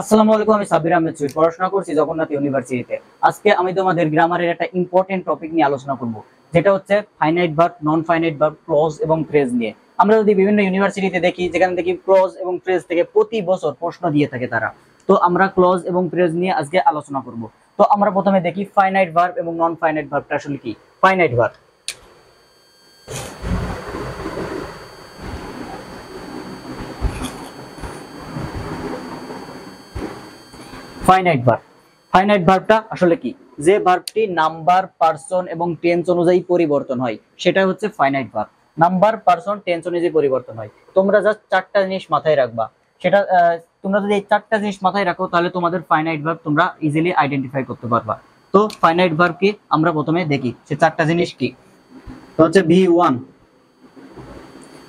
আসসালামু আলাইকুম, আমি সাব্বির আহমেদ সুইট পড়াশোনা করছি জগন্নাথ ইউনিভার্সিটিতে। আজকে আমি তোমাদের গ্রামারের একটা ইম্পর্টেন্ট টপিক নিয়ে আলোচনা করব, যেটা হচ্ছে finite verb, non finite verb, clause এবং ফ্রেজ নিয়ে। আমরা যদি বিভিন্ন ইউনিভার্সিটিতে দেখি, যেখানে দেখি ক্লজ এবং ফ্রেজ থেকে প্রতি বছর প্রশ্ন দিয়ে থাকে তারা। তো আমরা ক্লজ এবং ফ্রেজ নিয়ে আজকে আলোচনা করব। তো আমরা প্রথমে দেখি ফাইনাইট ভার্ব এবং নন ফাইনাইট ভার্বটা আসলে কি। Finite verb, finite verb, finite ভার্বটা আসলে কি? যে ভার্বটি নাম্বার, পারসন এবং টেন্স অনুযায়ী পরিবর্তন হয়, সেটা হচ্ছে finite verb. Number, person, tense অনুযায়ী পরিবর্তন হয়। তোমরা জাস্ট চারটা জিনিস মাথায় রাখবা। সেটা তোমরা যদি এই চারটা জিনিস মাথায় রাখো, তাহলে তোমাদের ফাইনাইট ভার্ব তোমরা ইজিলি আইডেন্টিফাই করতে পারবা। তো ফাইনাইট ভার্ব কি আমরা প্রথমে দেখি, সে চারটা জিনিস কি। তো হচ্ছে V1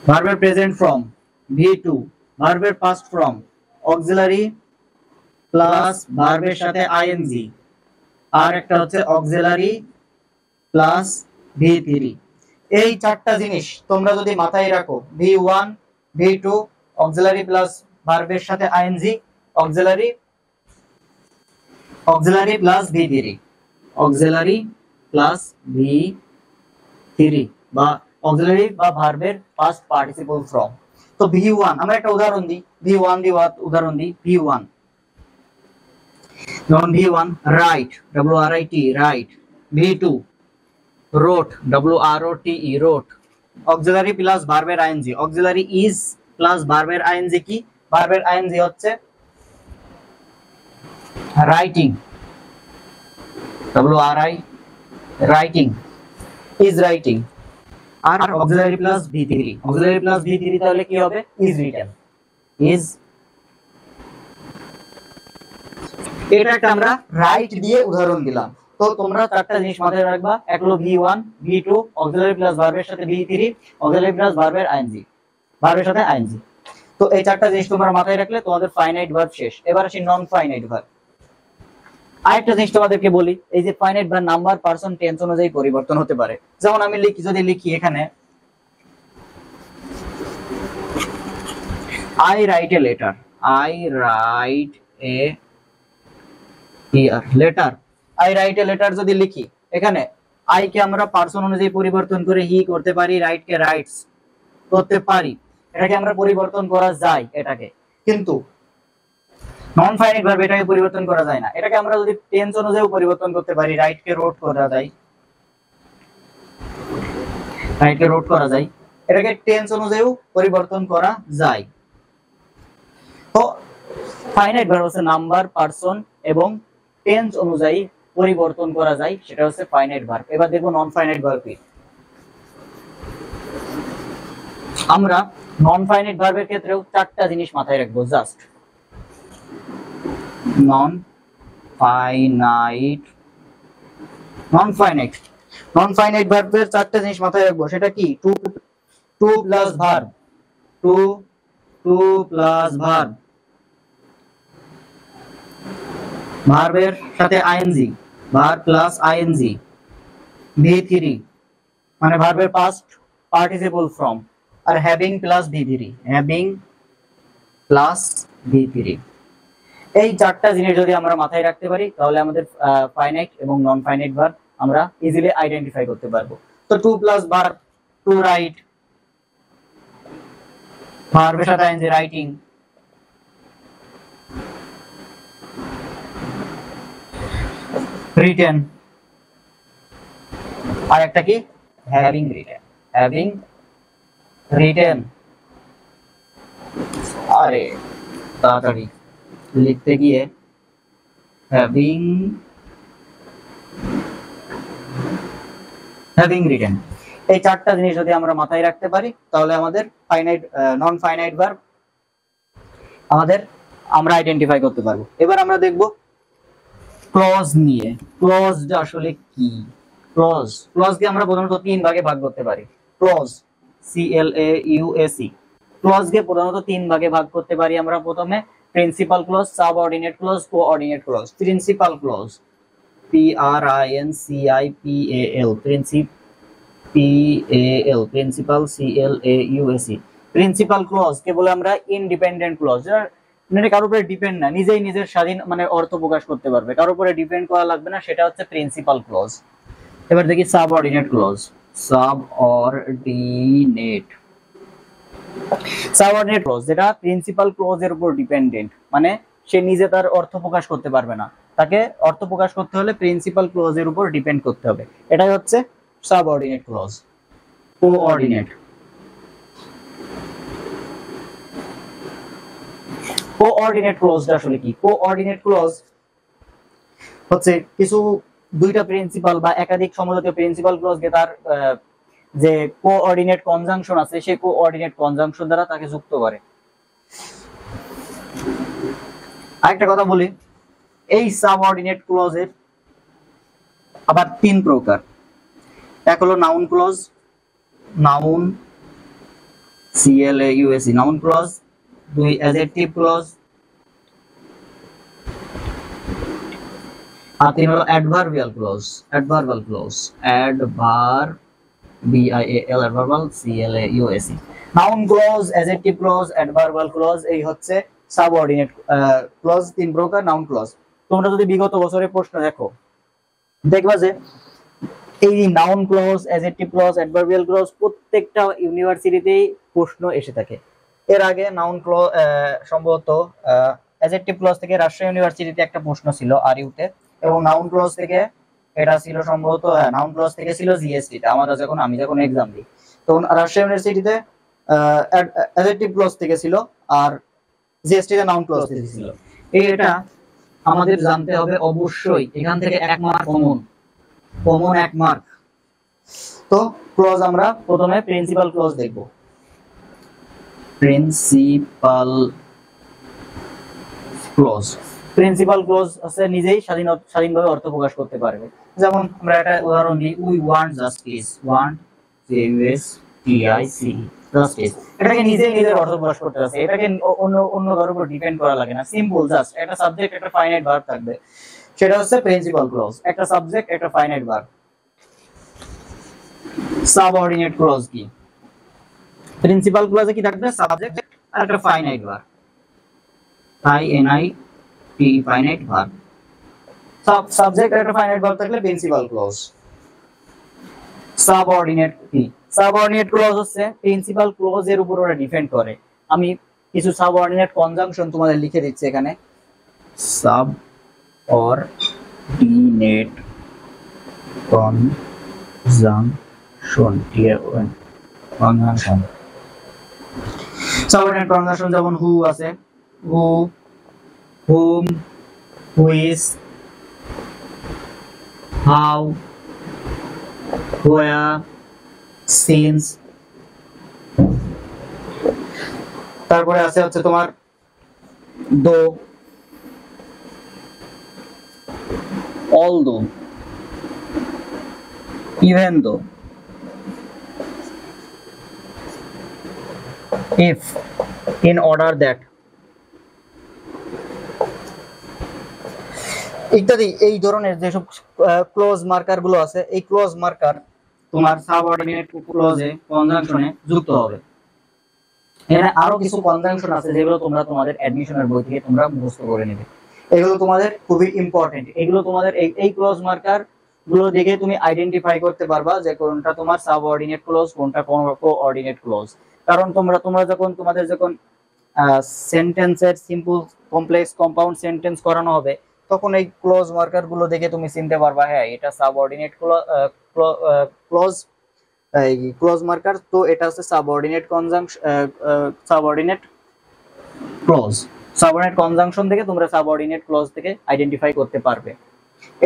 ভার্বের প্রেজেন্ট ফর্ম, V2 ভার্বের পাস্ট ফর্ম, অক্সিলারি প্লাস ভার্বের সাথে আইএনজি, আর একটা হচ্ছে অক্সিলারি প্লাস V3। এই চারটা জিনিস তোমরা যদি মাথায় রাখো, V1 V2 অক্সিলারি প্লাস ভার্বের সাথে ING, auxiliary auxiliary plus V3, auxiliary plus V3 বা অক্সিলারি বা ভার্বের পাস্ট পার্টিসিপল ফর্ম। তো V1 আমরা একটা উদাহরণ দিই, V1 দিয়ে উদাহরণ দিই। V1 যেমন V1 write, WRIT write. V2 wrote, WROTE wrote। Auxiliary plus ভার্বের আইএনজি, অক্সিলারি ইজ প্লাস ভার্বের আইএনজি কি? ভার্বের আইএনজি হচ্ছে writing, WRI writing, is writing. আর auxiliary plus V3, auxiliary plus V3 তাহলে কি হবে? Is written, is. এটা একটা আমরা রাইট দিয়ে উদাহরণ দিলাম। তো তোমরা চারটা জিনিস মাথায় রাখবা। এক হলো V1 V2 অক্সিলারি প্লাস ভার্বের সাথে V3, অক্সিলারি প্লাস ভার্বের আইএনজি, ভার্বের সাথে আইএনজি। তো এই চারটা জিনিস তোমরা মাথায় রাখলে তোমাদের ফাইনাইট ভার্ব শেষ। এবার আসি নন ফাইনাইট ভার্ব। আরেকটা জিনিস তোমাদেরকে বলি, এই যে finite verb number, person, tense অনুযায়ী পরিবর্তন হতে পারে। যেমন আমি যদি লিখি এখানে I write a letter, I write a letter, I write a letter যদি লিখি, এখানে আই কে আমরা পারসন অনুযায়ী পরিবর্তন করে হি করতে পারি, রাইট কে রাইটস করতে পারি। এটাকে আমরা পরিবর্তন করা যায় এটাকে, কিন্তু নন ফাইনাইট ভার্ব এটাকে পরিবর্তন করা যায় না। এটাকে আমরা যদি টেন্স অনুযায়ী পরিবর্তন করতে পারি, রাইট কে রোট করা যায়, রাইট কে রোট করা যায়, এটাকে টেন্স অনুযায়ী পরিবর্তন করা যায়। তো ফাইনাইট ভার্ব হচ্ছে নাম্বার, পারসন এবং টেন্স অনুযায়ী পরিবর্তন করা যায়, সেটা হচ্ছে ফাইনাইট ভার্ব। এবার দেখবো নন ফাইনাইট ভার্ব কি। আমরা নন ফাইনাইট ভার্বের ক্ষেত্রেও চারটা জিনিস মাথায় রাখবো just. Non finite non finite ভার্বের চারটা জিনিস মাথায় রাখবো, সেটা কি? To plus verb, to plus verb, ভার্বের সাথে ING, verb plus ING, V3 মানে ভার্বের পাস্ট পার্টিসিপল ফর্ম, আর having plus V3, having plus V3। এই চারটা জিনিস যদি আমরা মাথায় রাখতে পারি, তাহলে আমাদের ফাইনাইট এবং নন ফাইনাইট ভার্ব আমরা ইজিলি আইডেন্টিফাই করতে পারবো। তো to plus verb, to write, ভার্বের সাথে আইএনজি রাইটিং, রিটেন, আর একটা কি? Having written, having written. আরে তাড়াতাড়ি লিখতে গিয়ে হ্যাভিং রিটেন। এই চারটা জিনিস যদি আমরা মাথায় রাখতে পারি, তাহলে আমাদের ফাইনাইট নন ফাইনাইট ভার্ব আমরা আইডেন্টিফাই করতে পারবো। এবার আমরা দেখবো ক্লজ নিয়ে। ক্লজটা আসলে কি? ক্লজকে আমরা প্রধানত তিন ভাগে ভাগ করতে পারি। ক্লজ, CLAUSE, ক্লজকে প্রধানত তিন ভাগে ভাগ করতে পারি আমরা। প্রথমে principal clause, subordinate clause, coordinate clause. Principal clause, PRINCIPAL, principal, CLAUSE। Principal clause কে বলে আমরা ইন্ডিপেন্ডেন্ট ক্লজ। মানে কারোর উপরে ডিপেন্ড না, নিজেই নিজের স্বাধীন মানে অর্থ প্রকাশ করতে পারবে, কারোর উপরে ডিপেন্ড করা লাগবে না, সেটা হচ্ছে প্রিন্সিপাল ক্লজ। এবার দেখি subordinate clause. Subordinate subordinate clause যেটা প্রিন্সিপাল ক্লজের উপর ডিপেন্ডেন্ট, মানে সে নিজে তার অর্থ প্রকাশ করতে পারবে না, তাকে অর্থ প্রকাশ করতে হলে প্রিন্সিপাল ক্লজের উপর ডিপেন্ড করতে হবে, এটাই হচ্ছে সাবঅর্ডিনেট ক্লজ। কোঅর্ডিনেট কোঅর্ডিনেট ক্লজটা আসলে কি? কোঅর্ডিনেট ক্লজ হচ্ছে কিছু দুইটা প্রিন্সিপাল বা একাধিক সমজাতীয় প্রিন্সিপাল ক্লজকে তার যে কোঅর্ডিনেট কনজাংশন আছে সেই কোঅর্ডিনেট কনজাংশন দ্বারা তাকে যুক্ত করে। আরেকটা কথা বলি, এই সাবঅর্ডিনেট ক্লজের আবার তিন প্রকার। এক হলো noun clause, noun CLAUSE noun clause, দুই অ্যাডজেক্টিভ ক্লজ, আর তিন হলো adverbial clause. Adverbial clause, adverbial CLAUSE। Noun clause, adjective clause, adverbial clause, এই হচ্ছে সাবঅর্ডিনেট ক্লজ, তিন প্রকার নাউন ক্লজ। তোমরা যদি বিগত বছরের প্রশ্ন দেখো, দেখবা যে এই noun clause, adjective clause, adverbial clause প্রত্যেকটা ইউনিভার্সিটিতেই প্রশ্ন এসে থাকে। এর আগে নাউন ক্লজ সম্ভবত অ্যাডজেক্টিভ ক্লজ থেকে রাজশাহী ইউনিভার্সিটিতে একটা প্রশ্ন ছিল RU-তে, এবং নাউন ক্লজ থেকে এটা ছিল সম্ভবত নাউন ক্লজ থেকে ছিল GST তে, আমি যখন এক্সাম দিই তখন রাজশাহী ইউনিভার্সিটিতে অ্যাডজেক্টিভ ক্লজ থেকে ছিল, আর GST তে নাউন ক্লজ থেকে ছিল। এটা আমাদের জানতে হবে অবশ্যই, এখান থেকে এক মার্ক কমন এক মার্ক। তো ক্লজ আমরা প্রথমে প্রিন্সিপাল ক্লজ দেখব। প্রিন্সিপাল ক্লজ, প্রিন্সিপাল ক্লজ আছে নিজেই স্বাধীনভাবে অর্থ প্রকাশ করতে পারবে। যেমন আমরা একটা উদাহরণ দিই, we want justice, want JUSTICE justice, এটাকে নিজেই নিজের অর্থ প্রকাশ করতে আছে, এটাকে অন্য কারোর উপর ডিপেন্ড করা লাগে না, সিম্পল জাস্ট একটা সাবজেক্ট একটা ফাইনাইট ভার্ব থাকবে, সেটা হচ্ছে প্রিন্সিপাল ক্লজ, একটা সাবজেক্ট একটা ফাইনাইট ভার্ব। সাবঅর্ডিনেট ক্লজ কি? প্রিন্সিপাল ক্লজে কি থাকবে? সাবজেক্ট আর একটা finite verb, INIT finite verb. Subject আর একটা ফাইনাইট ভার্ব থাকলে প্রিন্সিপাল ক্লজ। সাবঅর্ডিনেট কি? সাবঅর্ডিনেট ক্লজ হচ্ছে প্রিন্সিপাল ক্লজের উপর ওরা ডিপেন্ড করে। আমি কিছু সাবঅর্ডিনেট কনজাংশন তোমাদের লিখে দিচ্ছি এখানে। সাবঅর্ডিনেট কনজাংশন, সাবঅর্ডিনেট কনজাংশন যেমন হু আছে, হু, হুম, হুইচ, হাউ, হোয়ার, সিন্স। তারপরে আছে হচ্ছে তোমার দো, although, even though, if, in order that ইত্যাদি। এই ধরনের যেসব ক্লোজ মার্কার গুলো আছে, এই ক্লোজ মার্কার তোমার সাবঅর্ডিনেট ক্লজে কনজাংশনে যুক্ত হবে। এখানে আরো কিছু কনজাংশন আছে যেগুলো তোমরা তোমাদের অ্যাডমিশনের বই থেকে তোমরা মুখস্থ করে নেবে, এগুলো তোমাদের খুবই ইম্পর্টেন্ট। এগুলো তোমাদের এই ক্লোজ মার্কার গুলো দেখে তুমি আইডেন্টিফাই করতে পারবা যে কোনটা তোমার সাবঅর্ডিনেট ক্লজ, কোনটা কোঅর্ডিনেট ক্লজ। কারণ তোমাদের যখন সেন্টেন্সের সিম্পল, কমপ্লেক্স, কম্পাউন্ড সেন্টেন্স করানো হবে, তখন এই ক্লোজ মার্কার গুলো দেখে তুমি চিনতে পারবা হ্যাঁ এটা সাবঅর্ডিনেট ক্লজ, এই ক্লজ মার্কার, তো এটা হচ্ছে subordinate conjunction, subordinate clause. Subordinate conjunction থেকে তোমরা সাবঅর্ডিনেট ক্লজ থেকে আইডেন্টিফাই করতে পারবে।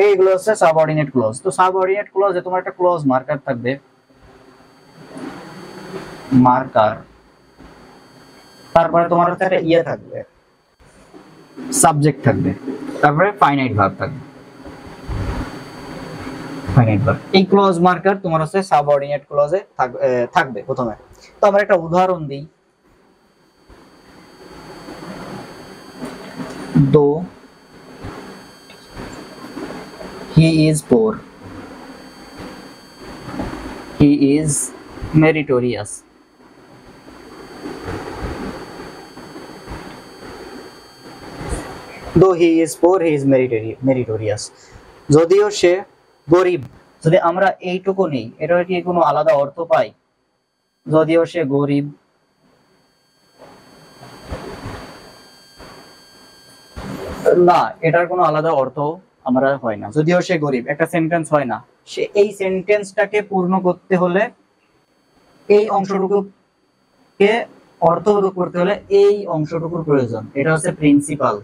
এইগুলো হচ্ছে সাবঅর্ডিনেট ক্লজ। তো সাবঅর্ডিনেট ক্লজে তোমার একটা ক্লজ মার্কার থাকবে, মার্কার, তারপরে তোমার হচ্ছে একটা ইয়ে থাকবে, সাবজেক্ট থাকবে, তারপরে ফাইনাইট ভার্ব থাকবে, ফাইনাইট ভার্ব। এই ক্লজ মার্কার তোমার হচ্ছে সাবঅর্ডিনেট ক্লজে থাকবে প্রথমে। তো আমরা একটা উদাহরণ দিই, দো he is poor, he is meritorious, দো he is poor he is meritorious. যদিও সে গরিব, যদি আমরা এইটুকু নেই, এটা কি কোনো আলাদা অর্থ পাই? যদিও সে গরিব, না, এটার কোনো আলাদা অর্থ আমরা হয় না। যদিও সে গরিব একটা সেন্টেন্স হয় না, সে এই সেন্টেন্সটাকে পূর্ণ করতে হলে এই অংশটুকুকে অর্থবোধ করতে হলে এই অংশটুকুর প্রয়োজন। এটা হচ্ছে প্রিন্সিপাল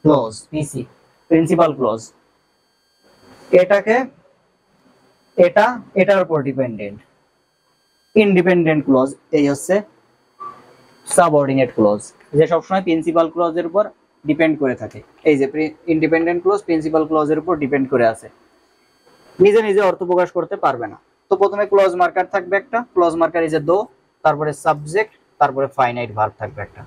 ক্লজ, পিসি, প্রিন্সিপাল ক্লজ। এটাকে এটার উপর ডিপেন্ডেন্ট। ইন্ডিপেন্ডেন্ট ক্লজ এই হচ্ছে সাবঅর্ডিনেট ক্লজ, যে সবসময় প্রিন্সিপাল ক্লজের উপর ডিপেন্ড করে থাকে। এই যে ইন্ডিপেন্ডেন্ট ক্লজ প্রিন্সিপাল ক্লজের উপর ডিপেন্ড করে আছে, নিজে নিজে অর্থ প্রকাশ করতে পারবে না। তো প্রথমে ক্লজ মার্কার থাকবে একটা, ক্লজ মার্কার এই যে দো, তারপরে সাবজেক্ট, তারপরে ফাইনাইট ভার্ব থাকবে একটা।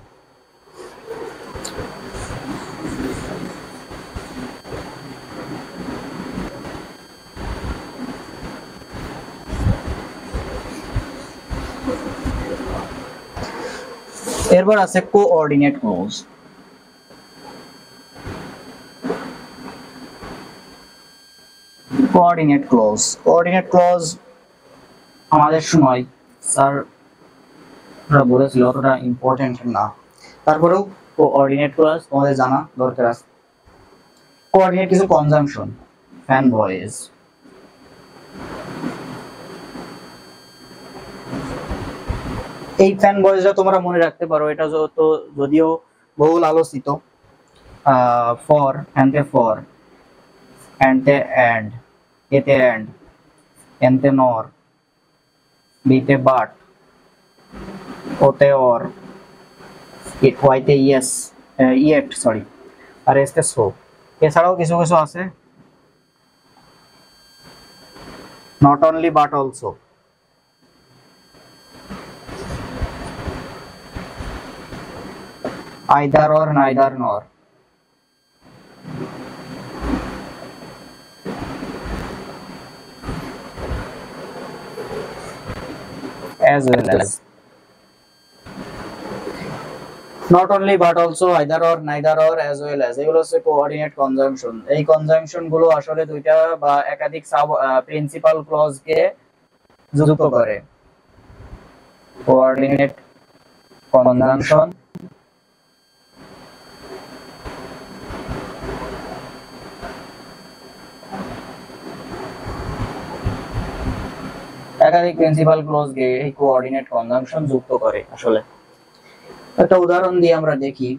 এরপর আছে coordinate clause. Coordinate clause, coordinate clause আমাদের সময় স্যাররা বলেছিল অতটা ইম্পর্টেন্ট না, তারপরেও কোঅর্ডিনেট ক্লজ তোমাদের জানা দরকার আছে। কোঅর্ডিনেট কিছু কনজাংশন, ফ্যান বয়েজ, এই ফ্যান বয়েজটা তোমরা মনে রাখতে পারো, এটা যদিও বহুল আলোচিত। For, and for, and and, এতে অ্যান্ড, এনতে নর, বিতে বাট, ওতে অর, ওয়াইতে ইয়েস, ইয়েট সরি, আর এসতে সো। এছাড়াও কিছু কিছু আছে, not only but also, either or, neither nor, as well as, not only but also, either or, neither or, as well as, এগুলো হচ্ছে কোঅর্ডিনেট কনজাংশন। এই কনজাংশন গুলো আসলে দুইটা বা একাধিক প্রিন্সিপাল ক্লজ কে যুক্ত করে। কোঅর্ডিনেট কনজাংশন একাধিক প্রিন্সিপাল ক্লজ কে এই কোঅর্ডিনেট কনজাংশন যুক্ত করে। আসলে একটা উদাহরণ দিয়ে আমরা দেখি,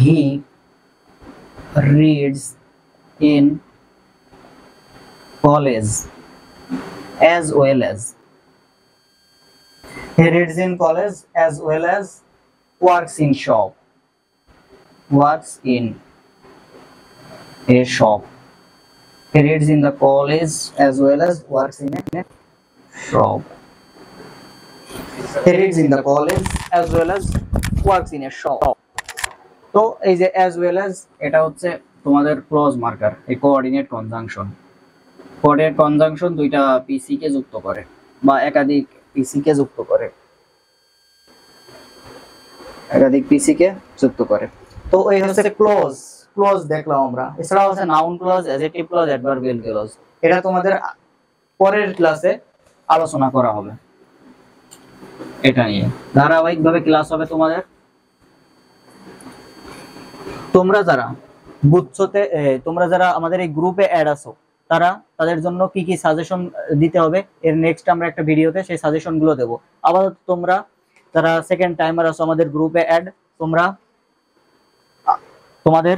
he reads in college as well as, he reads in college as well as works in shop, works in a shop, he reads in the college as well as works in a shop, he reads in the college as well as works in a shop। তো এই যে as well as, এটা হচ্ছে তোমাদের clause marker, এই coordinate conjunction. Coordinate conjunction দুইটা পিসি কে যুক্ত করে বা একাধিক পিসি কে যুক্ত করে, একাধিক পিসি কে যুক্ত করে। তো এই হচ্ছে ক্লজ। ক্লজ দেখলাম আমরা। এছাড়াও আছে noun clause, adjective clause, adverbial clause. এটা তোমাদের পরের ক্লাসে আলোচনা করা হবে, এটা নিয়ে ধারাবাহিকভাবে ক্লাস হবে তোমাদের। তোমরা যারা গুচ্ছতে, তোমরা যারা আমাদের এই গ্রুপে অ্যাড আছো, তারা তাদের জন্য কি কি সাজেশন দিতে হবে এর নেক্সট আমরা একটা ভিডিওতে সেই সাজেশন গুলো দেবো। আপাতত তোমরা যারা সেকেন্ড টাইমার আছো আমাদের গ্রুপে অ্যাড, তোমরা তোমাদের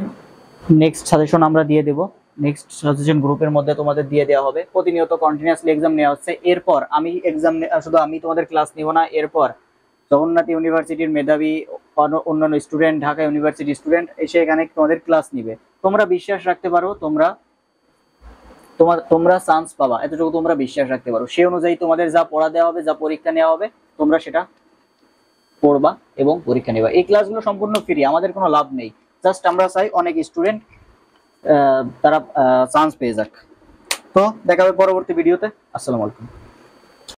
নেক্সট সাজেশন আমরা দিয়ে দেব। নেক্সট সাজেশন গ্রুপের মধ্যে তোমাদের দিয়ে দেওয়া হবে। প্রতিনিয়ত কন্টিনিউয়াসলি এক্সাম নেওয়া হচ্ছে। এরপর আমি এক্সাম, শুধু আমি তোমাদের ক্লাস নিব না, এরপর জগন্নাথ ইউনিভার্সিটির মেধাবী অন্যান্য স্টুডেন্ট, ঢাকা ইউনিভার্সিটি স্টুডেন্ট এসে এখানে তোমাদের ক্লাস নিবে। তোমরা বিশ্বাস রাখতে পারো, তোমরা চান্স পাবা, এতটুকু তোমরা বিশ্বাস রাখতে পারো। সেই অনুযায়ী তোমাদের যা পড়া দেওয়া হবে, যা পরীক্ষা নেওয়া হবে, তোমরা সেটা পড়বা এবং পরীক্ষা নেবা। এই ক্লাসগুলো সম্পূর্ণ ফ্রি, আমাদের কোনো লাভ নেই, জাস্ট আমরা চাই অনেক স্টুডেন্ট তারা চান্স পেয়ে যাক। তো দেখা হবে পরবর্তী ভিডিওতে। আসসালামু আলাইকুম।